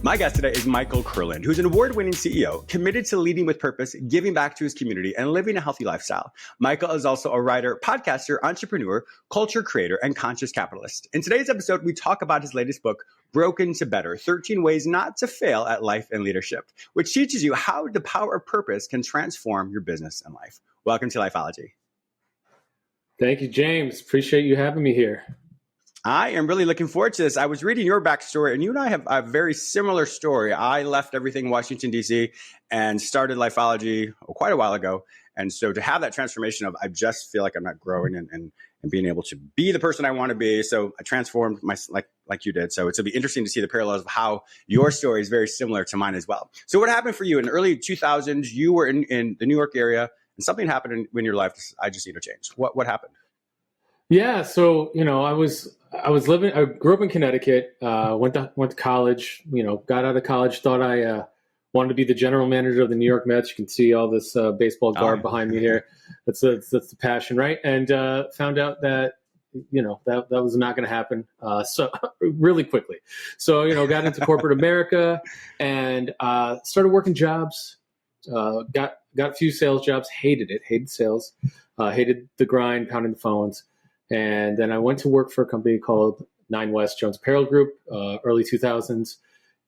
My guest today is Michael Kurland, who's an award-winning CEO committed to leading with purpose, giving back to his community, and living a healthy lifestyle. Michael is also a writer, podcaster, entrepreneur, culture creator, and conscious capitalist. In today's episode, we talk about his latest book, Broken to Better, 13 Ways Not to Fail at Life and Leadership, which teaches you how the power of purpose can transform your business and life. Welcome to Lifeology. Thank you, James. Appreciate you having me here. I am really looking forward to this. I was reading your backstory, and you and I have a very similar story. I left everything in Washington, D.C. and started Lifeology quite a while ago. And so to have that transformation of I just feel like I'm not growing and being able to be the person I want to be. So I transformed like you did. So it's going to be interesting to see the parallels of how your story is very similar to mine as well. So what happened for you in the early 2000s? You were in the New York area, and something happened in your life. I just need a change. What happened? Yeah. So, I grew up in Connecticut, went to college, got out of college, thought I wanted to be the general manager of the New York Mets. You can see all this baseball garb behind me here. That's the passion, right? And found out that, that was not going to happen so really quickly. So, got into corporate America and started working jobs, got a few sales jobs, hated sales, hated the grind, pounding the phones. And then I went to work for a company called 9 West Jones Apparel Group, early 2000s,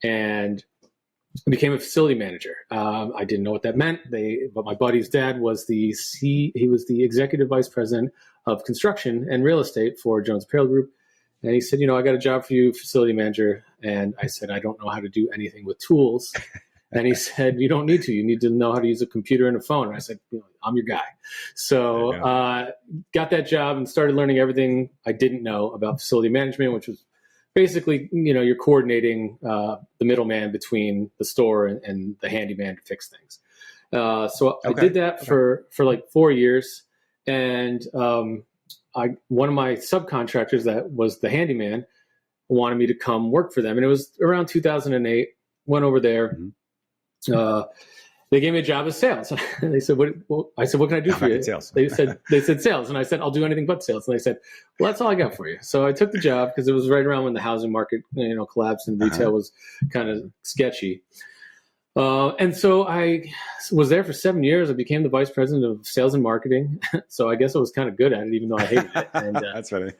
and became a facility manager. I didn't know what that meant. But my buddy's dad was he was the executive vice president of construction and real estate for Jones Apparel Group. And he said, I got a job for you, facility manager. And I said, I don't know how to do anything with tools. And he said, you don't need to. You need to know how to use a computer and a phone. And I said, I'm your guy. So got that job and started learning everything I didn't know about facility management, which was basically, you're coordinating the middleman between the store and the handyman to fix things. So I did that for like 4 years. And one of my subcontractors that was the handyman wanted me to come work for them. And it was around 2008, went over there. Mm-hmm. They gave me a job as sales. And they said, I said, what can I do for you? Sales. They said sales. And I said, I'll do anything but sales. And they said, well, that's all I got for you. So I took the job because it was right around when the housing market, collapsed and retail was kind of sketchy. And so I was there for 7 years. I became the vice president of sales and marketing. So I guess I was kind of good at it, even though I hated it. And, that's funny.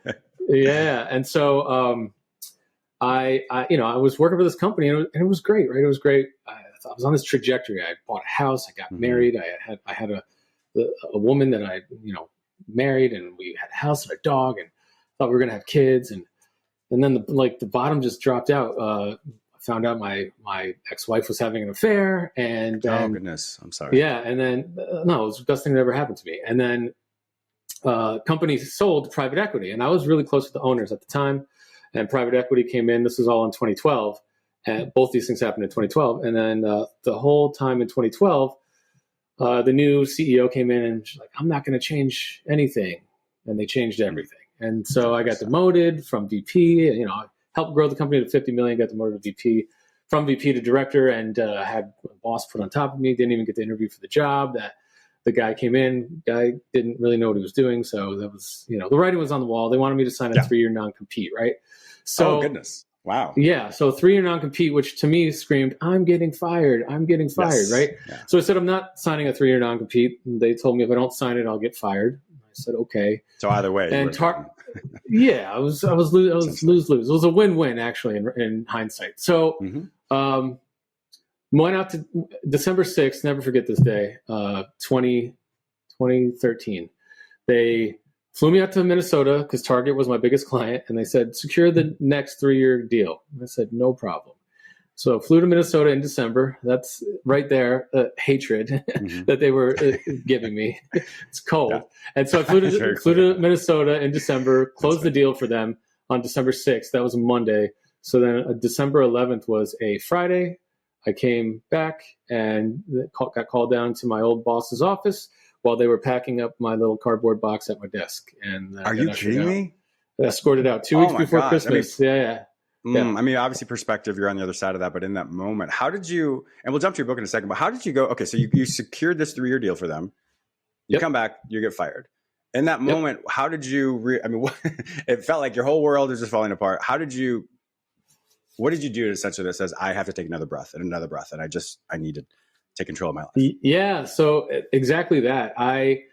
Yeah. And so, I was working for this company and it was great, right? It was great. I was on this trajectory. I bought a house. I got married. I had a woman that I, married, and we had a house and a dog, and thought we were going to have kids. And then the bottom just dropped out. I found out my ex-wife was having an affair, and oh goodness, I'm sorry. Yeah. And then, no, it was the best thing that ever happened to me. And then, company sold to private equity, and I was really close to the owners at the time, and private equity came in. This was all in 2012. And both these things happened in 2012. And then the whole time in 2012, the new CEO came in and she's like, I'm not going to change anything. And they changed everything. And so I got demoted from VP, helped grow the company to 50 million, got demoted to VP, from VP to director, and had a boss put on top of me. Didn't even get the interview for the job. That the guy came in, guy didn't really know what he was doing. So that was, the writing was on the wall. They wanted me to sign a 3-year non-compete, right? So, oh, goodness. Wow. Yeah. So 3-year non-compete, which to me screamed, I'm getting fired. Yes. Right? Yeah. So I said, I'm not signing a 3-year non-compete. And they told me if I don't sign it, I'll get fired. I said, okay. So either way. And yeah, I was lose-lose. It was a win-win, actually, in hindsight. So went out to December 6th, never forget this day, 2013. They flew me out to Minnesota because Target was my biggest client, and they said, secure the next 3-year deal. And I said, no problem. So I flew to Minnesota in December. That's right there, hatred that they were giving me. It's cold. Yeah. And so I flew to Minnesota in December, closed the deal for them on December 6th. That was a Monday. So then December 11th was a Friday. I came back and got called down to my old boss's office while they were packing up my little cardboard box at my desk. And are you kidding me? Escorted out 2 weeks before Christmas. Yeah. I mean, obviously perspective, you're on the other side of that, but in that moment, how did you, and we'll jump to your book in a second, but how did you go? Okay. So you secured this 3-year deal for them. You come back, you get fired. In that moment, how did you, it felt like your whole world is just falling apart. How did you What did you do essentially that says, I have to take another breath and another breath, and I need to take control of my life? Yeah. So exactly that. I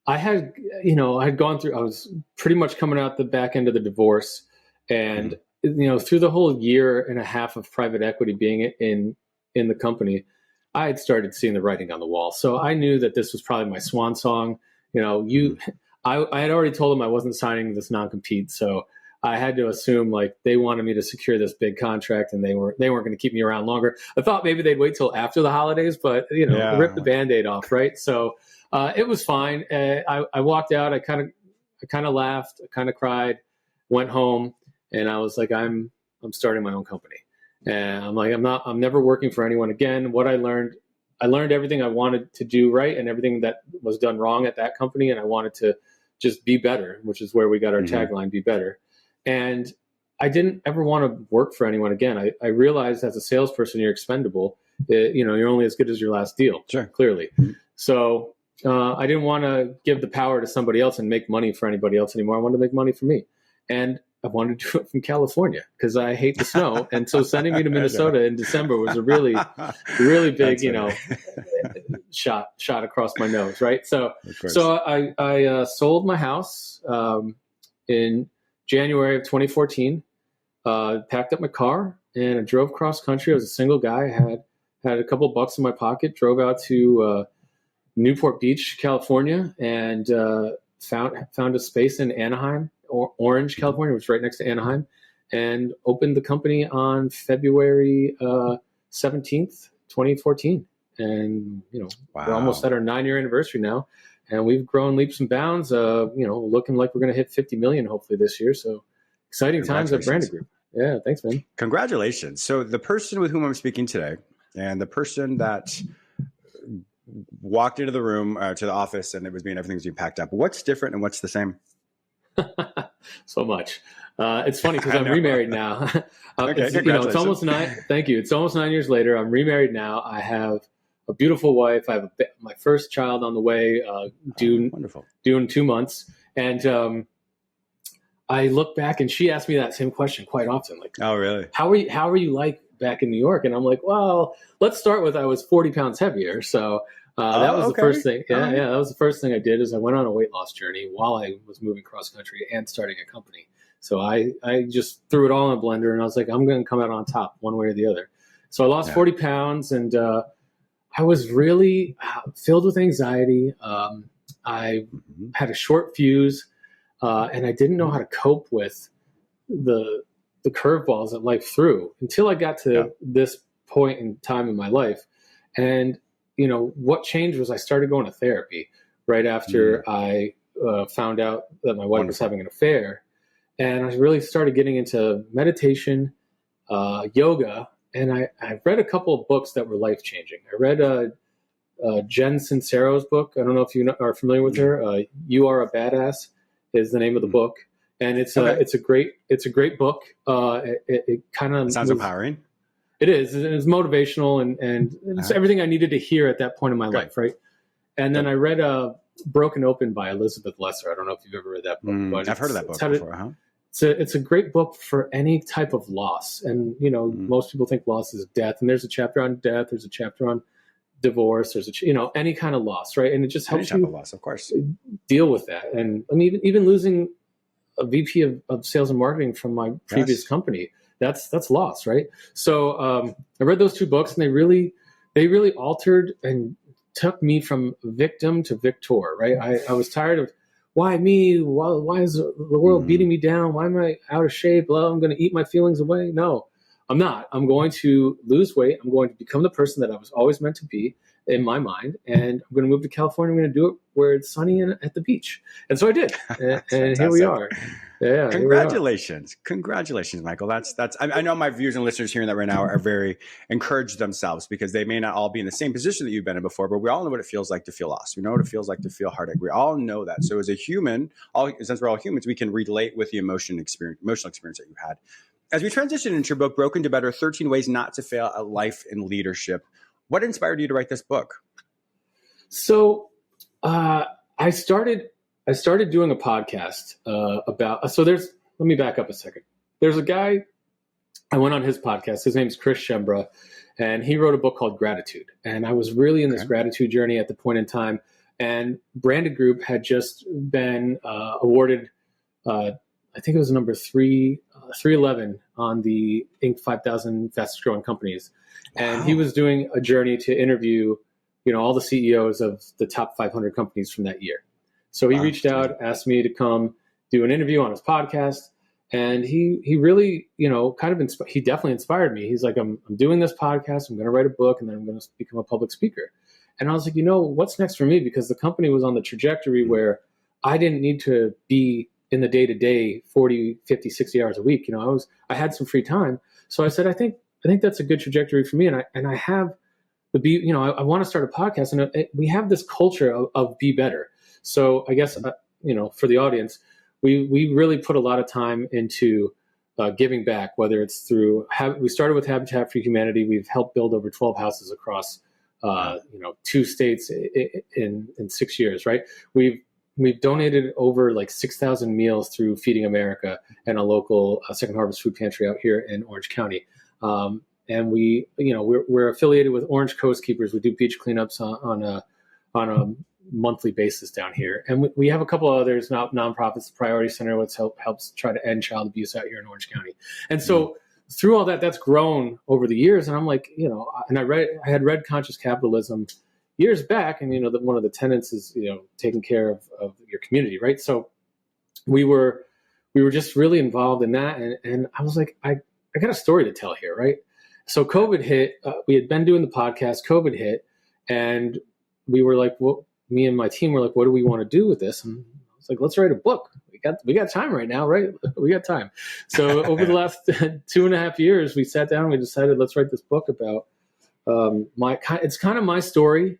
had, I had gone through, I was pretty much coming out the back end of the divorce, and, through the whole year and a half of private equity being in the company, I had started seeing the writing on the wall. So I knew that this was probably my swan song. I had already told them I wasn't signing this non-compete. So I had to assume like they wanted me to secure this big contract, and they weren't going to keep me around longer. I thought maybe they'd wait till after the holidays, but rip the Band-Aid off. Right. So it was fine. I walked out. I kind of laughed. I kind of cried. Went home, and I was like, I'm starting my own company, and I'm like, I'm never working for anyone again. What I learned everything I wanted to do right, and everything that was done wrong at that company, and I wanted to just be better, which is where we got our tagline, "Be Better." And I didn't ever want to work for anyone again. I realized as a salesperson, you're expendable. You're only as good as your last deal. Sure. Clearly. So I didn't want to give the power to somebody else and make money for anybody else anymore. I wanted to make money for me. And I wanted to do it from California because I hate the snow. And so sending me to Minnesota in December was a really, really big, shot across my nose. Right. So I sold my house in January of 2014, packed up my car, and I drove cross country. I was a single guy, had a couple bucks in my pocket, drove out to Newport Beach, California, and found a space in Anaheim, Orange, California, which is right next to Anaheim, and opened the company on February 17th, 2014. And, we're almost at our 9-year anniversary now. And we've grown leaps and bounds, looking like we're going to hit 50 million hopefully this year. So exciting times at Branded Group. Yeah, thanks, man. Congratulations. So the person with whom I'm speaking today, and the person that walked into the room to the office, and everything was being packed up, what's different and what's the same? So much. It's funny because I'm remarried now. Okay, it's almost 9. Thank you. It's almost 9 years later. I'm remarried now. I have a beautiful wife. I have my first child on the way, due in 2 months. And I look back, and she asked me that same question quite often. Like, oh, really? How are you like back in New York? And I'm like, well, let's start with I was 40 pounds heavier. So that was the first thing. Yeah, that was the first thing I did is I went on a weight loss journey while I was moving cross country and starting a company. So I just threw it all in a blender, and I was like, I'm going to come out on top one way or the other. So I lost 40 pounds, and I was really filled with anxiety. I had a short fuse, and I didn't know how to cope with the curveballs that life threw until I got to this point in time in my life. And, what changed was I started going to therapy right after I found out that my wife was having an affair. And I really started getting into meditation, yoga, and I read a couple of books that were life-changing. I read Jen Sincero's book. I don't know if you are familiar with her. You Are a Badass is the name of the book. And it's a great book. It kind of sounds empowering. It is. It's motivational, and it's everything I needed to hear at that point in my life, right? And then I read Broken Open by Elizabeth Lesser. I don't know if you've ever read that book. But I've heard of that book before, huh? It's a great book for any type of loss. And, most people think loss is death. And there's a chapter on death. There's a chapter on divorce. There's any kind of loss, right? And it just helps you of loss, of course, deal with that. And I mean, even losing a VP of sales and marketing from my previous company, that's loss, right? So I read those 2 books, and they really altered and took me from victim to victor, right? I was tired of, why me? Why is the world beating me down? Why am I out of shape? Well, I'm going to eat my feelings away. No, I'm not. I'm going to lose weight. I'm going to become the person that I was always meant to be in my mind. And I'm going to move to California. I'm going to do it where it's sunny and at the beach. And so I did. And here we are. Yeah. Congratulations. Congratulations, Michael. That's, I know my viewers and listeners hearing that right now are very encouraged themselves because they may not all be in the same position that you've been in before, but we all know what it feels like to feel lost. We know what it feels like to feel heartache. We all know that. So as a human, since we're all humans, we can relate with the emotional experience that you had. As we transition into your book, Broken to Better, 13 Ways Not to Fail at Life in Leadership, what inspired you to write this book? So I started doing a podcast about, let me back up a second. There's a guy I went on his podcast. His name's Chris Shembra, and he wrote a book called Gratitude. And I was really in this gratitude journey at the point in time. And Branded Group had just been awarded, I think it was number 311 on the Inc. 5000 fastest growing companies. Wow. And he was doing a journey to interview, all the CEOs of the top 500 companies from that year. So he reached out, asked me to come do an interview on his podcast. And he really, he definitely inspired me. He's like, I'm doing this podcast. I'm going to write a book, and then I'm going to become a public speaker. And I was like, what's next for me? Because the company was on the trajectory where I didn't need to be in the day-to-day 40, 50, 60 hours a week. I had some free time. So I said, I think that's a good trajectory for me. And I have I want to start a podcast, and we have this culture of be better. So I guess, for the audience, we really put a lot of time into giving back, whether it's through, we started with Habitat for Humanity. We've helped build over 12 houses across, 2 states in 6 years, right? We've donated over like 6,000 meals through Feeding America and a local Second Harvest food pantry out here in Orange County. And we're affiliated with Orange Coast Keepers. We do beach cleanups on a monthly basis down here. And we have a couple of others, nonprofits, the Priority Center, which helps try to end child abuse out here in Orange County. And so through all that, that's grown over the years. And I'm like, and I had read Conscious Capitalism years back, and that one of the tenets is taking care of your community, right? So we were just really involved in that, and I was like, I got a story to tell here, right? So COVID hit. We had been doing the podcast. COVID hit, and we were like, me and my team were like, what do we want to do with this? And I was like, let's write a book. We got time right now, right? We got time. So over the last 2.5 years, we sat down and we decided, let's write this book about it's kind of my story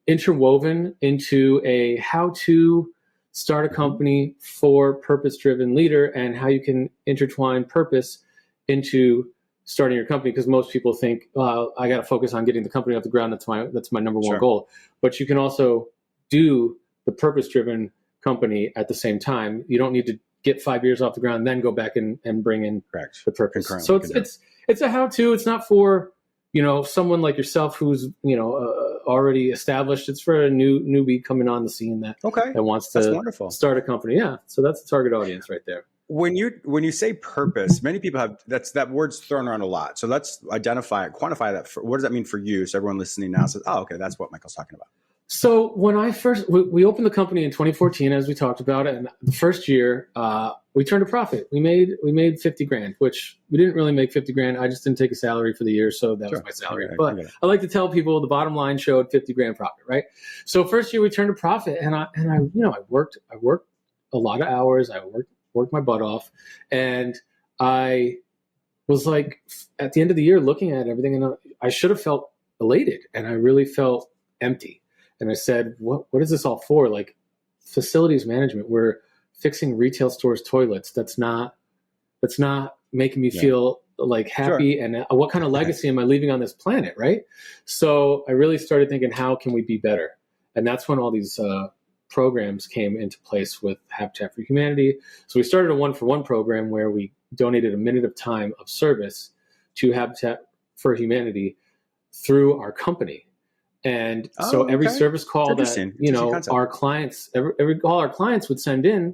interwoven into a how to start a company for purpose-driven leader, and how you can intertwine purpose into starting your company. Because most people think, I got to focus on getting the company off the ground. That's my number one goal. But you can also do the purpose-driven company at the same time. You don't need to get 5 years off the ground and then go back and bring in the purpose. So it's a how-to. It's not for someone like yourself who's already established. It's for a newbie coming on the scene that wants to start a company. Yeah, so that's the target audience right there. When you say purpose, many people have that word's thrown around a lot. So let's identify it, quantify that. What does that mean for you? So everyone listening now says, "Oh, okay, that's what Michael's talking about." So when we opened the company in 2014, as we talked about, and the first year we turned a profit. We made $50,000, which we didn't really make $50,000. I just didn't take a salary for the year, so that was my salary. But I like to tell people the bottom line showed $50,000 profit, right? So first year we turned a profit, and I worked a lot of hours. I worked my butt off, and I was like, at the end of the year, looking at everything, and I should have felt elated, and I really felt empty. And I said, what is this all for? Like, facilities management, we're fixing retail stores' toilets. That's not making me feel like happy. And what kind of legacy am I leaving on this planet, right? So I really started thinking, how can we be better? And that's when all these programs came into place with Habitat for Humanity. So we started a 1-for-1 program where we donated a minute of time of service to Habitat for Humanity through our company. And so every service call that our clients, every call our clients would send in,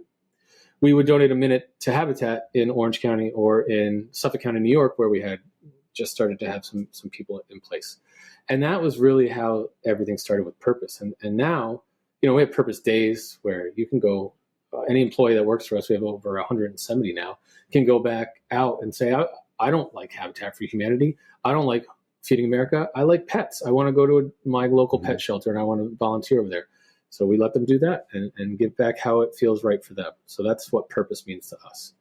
we would donate a minute to Habitat in Orange County or in Suffolk County, New York, where we had just started to have some people in place. And that was really how everything started with purpose. And now, we have purpose days where you can go, any employee that works for us, we have over 170 now, can go back out and say, I don't like Habitat for Humanity. I don't like Feeding America. I like pets. I want to go to my local pet shelter and I want to volunteer over there. So we let them do that and give back how it feels right for them. So that's what purpose means to us.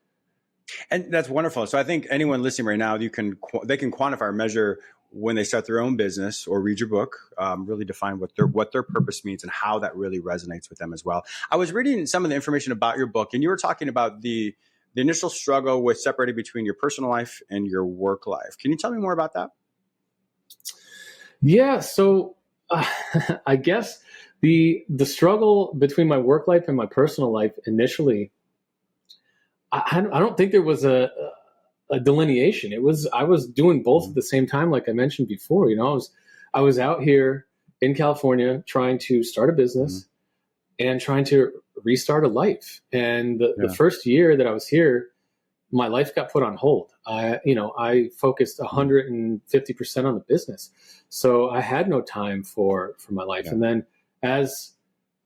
And that's wonderful. So I think anyone listening right now, they can quantify or measure when they start their own business or read your book, really define what their purpose means and how that really resonates with them as well. I was reading some of the information about your book, and you were talking about the initial struggle with separating between your personal life and your work life. Can you tell me more about that? Yeah. So I guess the struggle between my work life and my personal life initially, I don't think there was a a delineation. I was doing both at the same time, like I mentioned before. I was out here in California trying to start a business and trying to restart a life. And the first year that I was here, my life got put on hold. I focused 150% on the business. So I had no time for my life. Yeah. And then as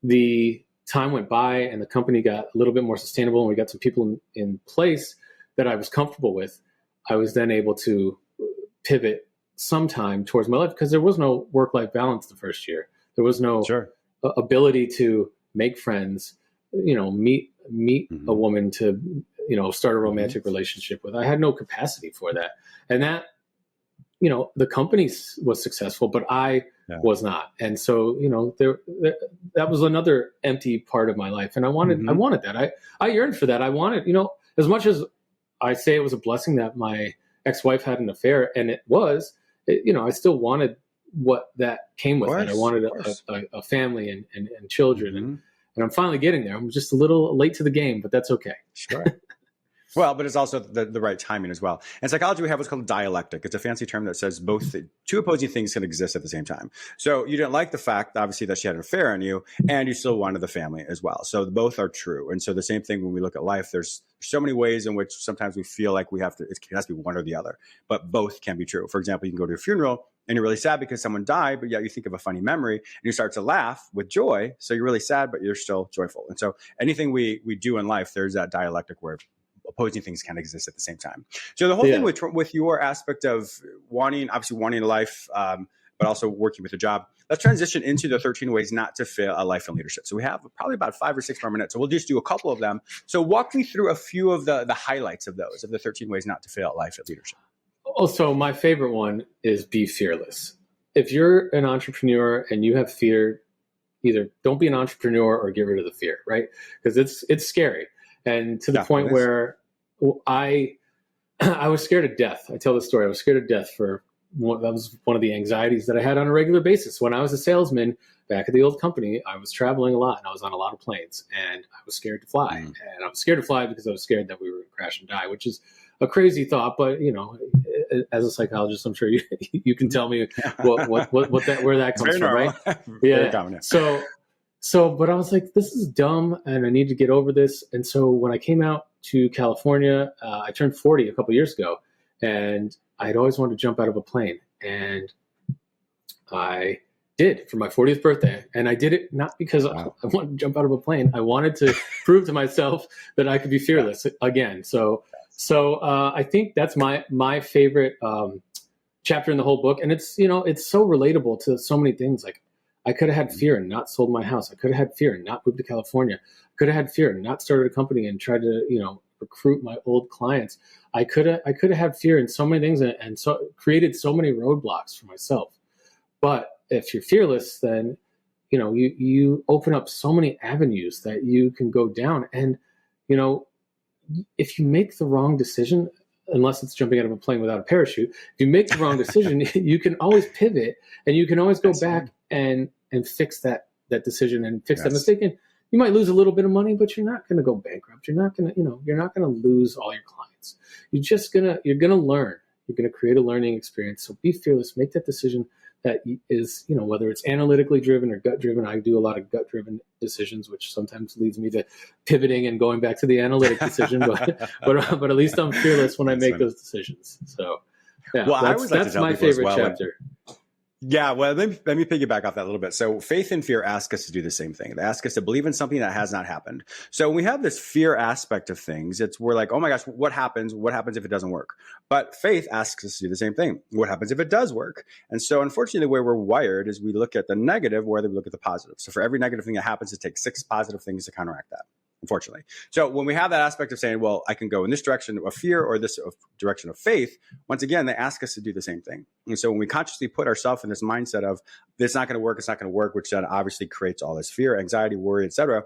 the time went by and the company got a little bit more sustainable and we got some people in place that I was comfortable with, I was then able to pivot sometime towards my life, because there was no work-life balance the first year. There was no ability to make friends, meet a woman to, start a romantic relationship with. I had no capacity for that. And that, the company was successful, but I was not. And so, that was another empty part of my life. And I wanted that. I yearned for that. I wanted, as much as I say it was a blessing that my ex-wife had an affair, and it was, I still wanted what that came with it. I wanted a family and children, and I'm finally getting there. I'm just a little late to the game, but that's okay. Sure. Well, but it's also the right timing as well. In psychology, we have what's called dialectic. It's a fancy term that says two opposing things can exist at the same time. So you didn't like the fact, obviously, that she had an affair on you, and you still wanted the family as well. So both are true. And so the same thing when we look at life, there's so many ways in which sometimes we feel like it has to be one or the other, but both can be true. For example, you can go to a funeral and you're really sad because someone died, but yet you think of a funny memory and you start to laugh with joy. So you're really sad, but you're still joyful. And so anything we do in life, there's that dialectic where opposing things can exist at the same time. So the whole thing with your aspect of wanting a life, but also working with a job, let's transition into the 13 ways not to fail at life and leadership. So we have probably about 5 or 6 more minutes. So we'll just do a couple of them. So walk me through a few of the highlights of the 13 ways not to fail at life and leadership. Also, my favorite one is be fearless. If you're an entrepreneur and you have fear, either don't be an entrepreneur or get rid of the fear, right? Because it's scary. And to the point where I was scared to death. I tell the story. I was scared to death that was one of the anxieties that I had on a regular basis. When I was a salesman back at the old company, I was traveling a lot and I was on a lot of planes, and I was scared to fly. And I was scared to fly because I was scared that we were going to crash and die, which is a crazy thought. But, as a psychologist, I'm sure you can tell me where that comes from, right? Yeah. But I was like, this is dumb and I need to get over this. And so when I came out to California, I turned 40 a couple years ago, and I'd always wanted to jump out of a plane. And I did for my 40th birthday. And I did it not because I wanted to jump out of a plane. I wanted to prove to myself that I could be fearless again. So I think that's my favorite chapter in the whole book. And it's so relatable to so many things. Like, I could have had fear and not sold my house. I could have had fear and not moved to California. I could have had fear and not started a company and tried to, recruit my old clients. I could have had fear in so many things and so created so many roadblocks for myself. But if you're fearless, then, you open up so many avenues that you can go down. And, if you make the wrong decision, unless it's jumping out of a plane without a parachute, if you make the wrong decision, you can always pivot and you can always go back and fix that decision and fix that mistake. And you might lose a little bit of money, but you're not going to go bankrupt. You're not going to lose all your clients. You're going to learn. You're going to create a learning experience. So be fearless, make that decision that is, whether it's analytically driven or gut driven. I do a lot of gut driven decisions, which sometimes leads me to pivoting and going back to the analytic decision, but at least I'm fearless when I make those decisions. So that's my favorite chapter. Yeah, well, let me piggyback off that a little bit. So faith and fear ask us to do the same thing. They ask us to believe in something that has not happened. So when we have this fear aspect of things, we're like, oh my gosh, what happens? What happens if it doesn't work? But faith asks us to do the same thing. What happens if it does work? And so unfortunately, the way we're wired is we look at the negative more than we look at the positive. So for every negative thing that happens, it takes 6 positive things to counteract that, unfortunately. So when we have that aspect of saying, well, I can go in this direction of fear or this direction of faith, once again, they ask us to do the same thing. And so when we consciously put ourselves in this mindset of it's not going to work, which then obviously creates all this fear, anxiety, worry, etc.,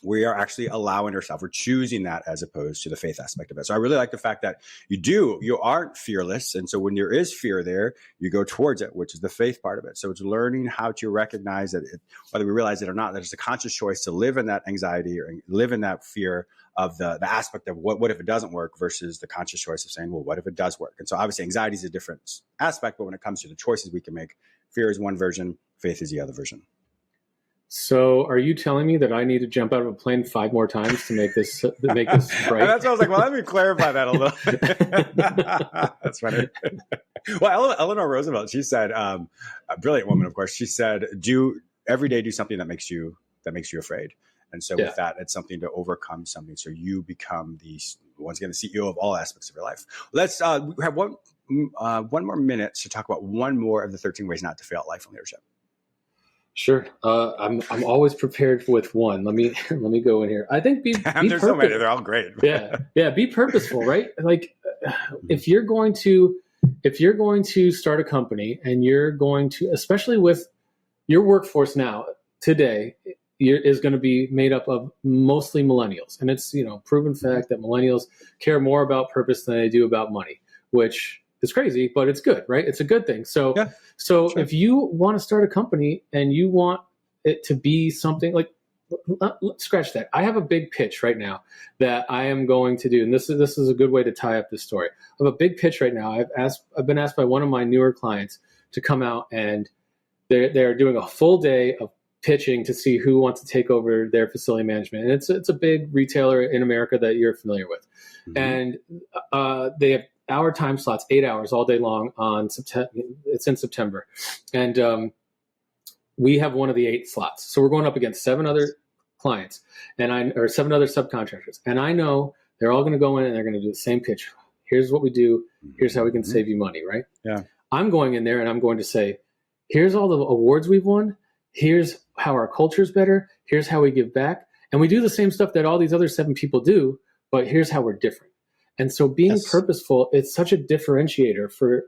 we are actually allowing ourselves, we're choosing that as opposed to the faith aspect of it. So I really like the fact that you aren't fearless. And so when there is fear there, you go towards it, which is the faith part of it. So it's learning how to recognize that whether we realize it or not, that it's a conscious choice to live in that anxiety or live in that fear of the aspect of what if it doesn't work versus the conscious choice of saying, well, what if it does work? And so obviously anxiety is a different aspect, but when it comes to the choices we can make, fear is one version, faith is the other version. So are you telling me that I need to jump out of a plane 5 more times to make this right? That's what I was like, well, let me clarify that a little bit. That's funny. Well, Eleanor Roosevelt, she said, a brilliant woman, of course, she said, every day do something that makes you afraid. And so with that, it's something to overcome something. So you become once again, the CEO of all aspects of your life. Let's we have one more minute to talk about one more of the 13 ways not to fail at life and leadership. Sure. I'm always prepared with one. Let me go in here. I think be there's so many. They're all great. Yeah. Be purposeful, right? Like if you're going to start a company and you're going to, especially with your workforce now today, is going to be made up of mostly millennials, and it's proven fact that millennials care more about purpose than they do about money, which is crazy, but it's good, right? It's a good thing. So sure. If you want to start a company and you want it to be something like, scratch that. I have a big pitch right now that I am going to do, and this is a good way to tie up this story. I have a big pitch right now. I've been asked by one of my newer clients to come out, and they're doing a full day of pitching to see who wants to take over their facility management. And it's a big retailer in America that you're familiar with. Mm-hmm. And they have hour time slots, 8 hours all day long on September. It's in September. And we have one of the 8 slots. So we're going up against 7 other clients or 7 other subcontractors. And I know they're all going to go in and they're going to do the same pitch. Here's what we do. Here's how we can save you money, right? Yeah. I'm going in there and I'm going to say, here's all the awards we've won. Here's how our culture is better. Here's how we give back. And we do the same stuff that all these other 7 people do, but here's how we're different. And so being purposeful, it's such a differentiator for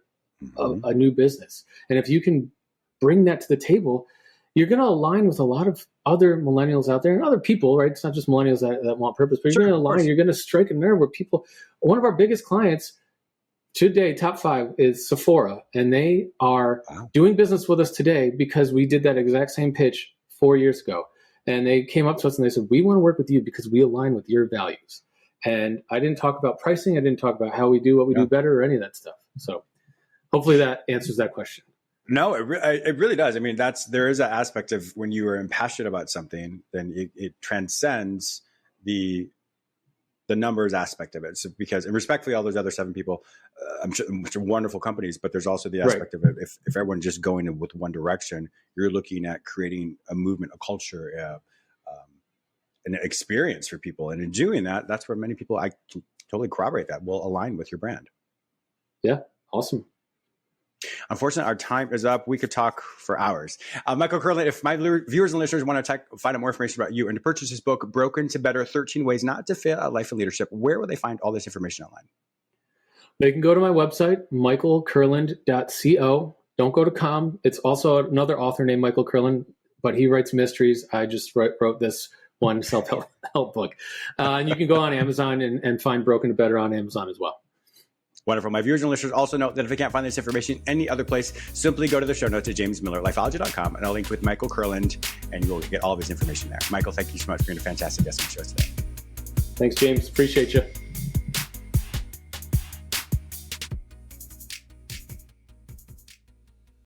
a new business. And if you can bring that to the table, you're going to align with a lot of other millennials out there and other people, right? It's not just millennials that want purpose, but you're going to align, you're going to strike a nerve where people, one of our biggest clients today, top 5, is Sephora. And they are doing business with us today because we did that exact same pitch 4 years ago. And they came up to us and they said, we want to work with you because we align with your values. And I didn't talk about pricing. I didn't talk about how we do what we do better or any of that stuff. So hopefully that answers that question. No, it really does. I mean, there is an aspect of when you are passionate about something, then it transcends the numbers aspect of it. So and respectfully, all those other 7 people, I'm sure, which are wonderful companies, but there's also the aspect of it. If everyone's just going in with one direction, you're looking at creating a movement, a culture, an experience for people. And in doing that, that's where many people, I can totally corroborate that, will align with your brand. Yeah. Awesome. Unfortunately, our time is up. We could talk for hours. Michael Kurland, if my viewers and listeners want to find out more information about you and to purchase his book, Broken to Better, 13 Ways Not to Fail at Life and Leadership, where will they find all this information online? They can go to my website, michaelkurland.co. Don't go to com. It's also another author named Michael Kurland, but he writes mysteries. I just wrote this one self-help book. And you can go on Amazon and find Broken to Better on Amazon as well. Wonderful. My viewers and listeners also know that if they can't find this information any other place, simply go to the show notes at jamesmillerlifeology.com and I'll link with Michael Kurland and you'll get all of his information there. Michael, thank you so much for being a fantastic guest on the show today. Thanks, James. Appreciate you.